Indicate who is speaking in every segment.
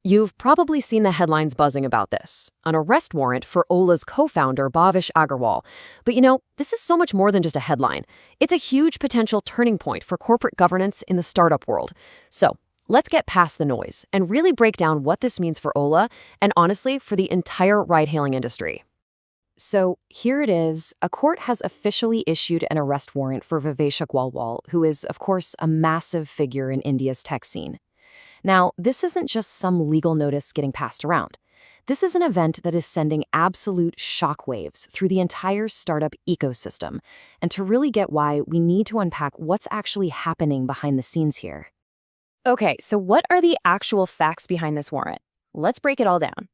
Speaker 1: You've probably seen the headlines buzzing about this, an arrest warrant for Ola's co-founder Bhavesh Agarwal. But this is so much more than just a headline. It's a huge potential turning point for corporate governance in the startup world. So let's get past the noise and really break down what this means for Ola and honestly for the entire ride-hailing industry. So here it is. A court has officially issued an arrest warrant for Bhavesh Agarwal, who is, of course, a massive figure in India's tech scene. Now, this isn't just some legal notice getting passed around. This is an event that is sending absolute shockwaves through the entire startup ecosystem. And to really get why, we need to unpack what's actually happening behind the scenes here.
Speaker 2: Okay, so what are the actual facts behind this warrant? Let's break it all down.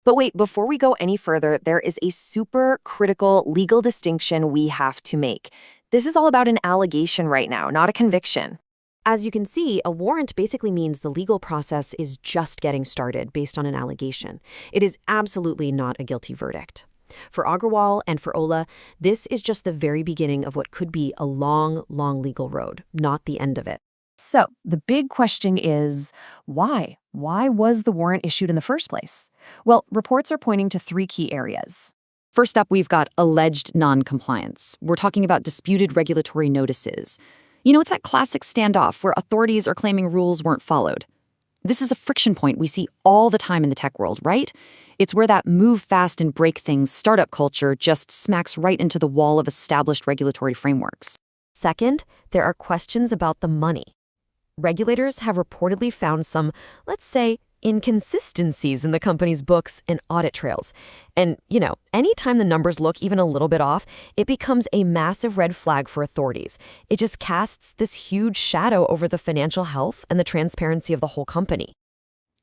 Speaker 1: But wait, before we go any further, there is a super critical legal distinction we have to make. This is all about an allegation right now, not a conviction. As you can see, a warrant basically means the legal process is just getting started based on an allegation. It is absolutely not a guilty verdict. For Agarwal and for Ola, this is just the very beginning of what could be a long, long legal road, not the end of it.
Speaker 2: So, the big question is, why? Why was the warrant issued in the first place? Well, reports are pointing to three key areas.
Speaker 1: First up, we've got alleged non-compliance. We're talking about disputed regulatory notices. It's that classic standoff where authorities are claiming rules weren't followed. This is a friction point we see all the time in the tech world, right? It's where that move fast and break things startup culture just smacks right into the wall of established regulatory frameworks. Second, there are questions about the money. Regulators have reportedly found some, let's say, inconsistencies in the company's books and audit trails. And, anytime the numbers look even a little bit off, it becomes a massive red flag for authorities. It just casts this huge shadow over the financial health and the transparency of the whole company.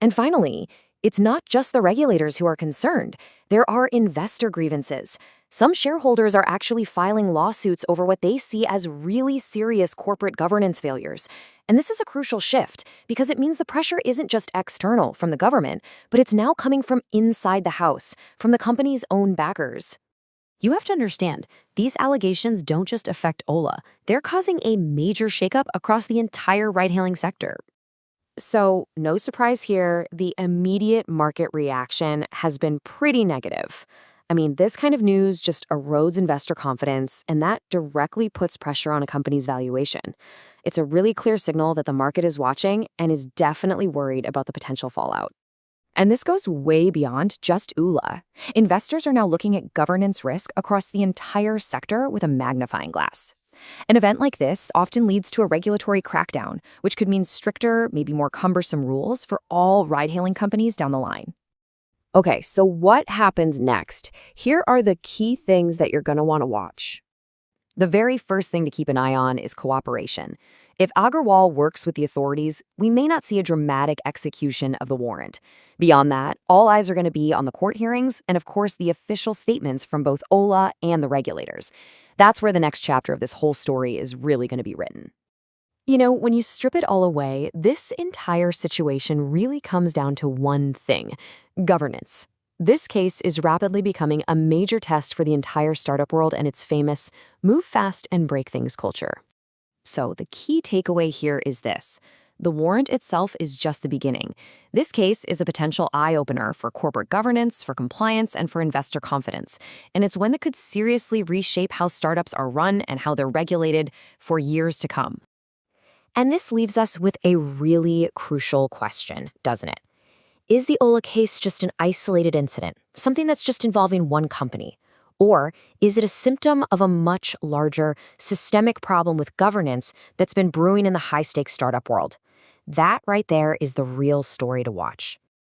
Speaker 2: And finally, it's not just the regulators who are concerned. There are investor grievances. Some shareholders are actually filing lawsuits over what they see as really serious corporate governance failures. And this is a crucial shift because it means the pressure isn't just external from the government, but it's now coming from inside the house, from the company's own backers. You have to understand, these allegations don't just affect Ola. They're causing a major shakeup across the entire ride-hailing sector. So, no surprise here, the immediate market reaction has been pretty negative. This kind of news just erodes investor confidence, and that directly puts pressure on a company's valuation. It's a really clear signal that the market is watching and is definitely worried about the potential fallout. And this goes way beyond just Ola. Investors are now looking at governance risk across the entire sector with a magnifying glass. An event like this often leads to a regulatory crackdown, which could mean stricter, maybe more cumbersome rules for all ride-hailing companies down the line.
Speaker 1: Okay, so what happens next? Here are the key things that you're going to want to watch. The very first thing to keep an eye on is cooperation. If Agarwal works with the authorities, we may not see a dramatic execution of the warrant. Beyond that, all eyes are going to be on the court hearings and, of course, the official statements from both Ola and the regulators. That's where the next chapter of this whole story is really going to be written. When you strip it all away, this entire situation really comes down to one thing: governance. This case is rapidly becoming a major test for the entire startup world and its famous move fast and break things culture. So the key takeaway here is this: the warrant itself is just the beginning. This case is a potential eye-opener for corporate governance, for compliance, and for investor confidence. And it's one that could seriously reshape how startups are run and how they're regulated for years to come. And this leaves us with a really crucial question, doesn't it? Is the Ola case just an isolated incident, something that's just involving one company? Or is it a symptom of a much larger, systemic problem with governance that's been brewing in the high-stakes startup world? That right there is the real story to watch.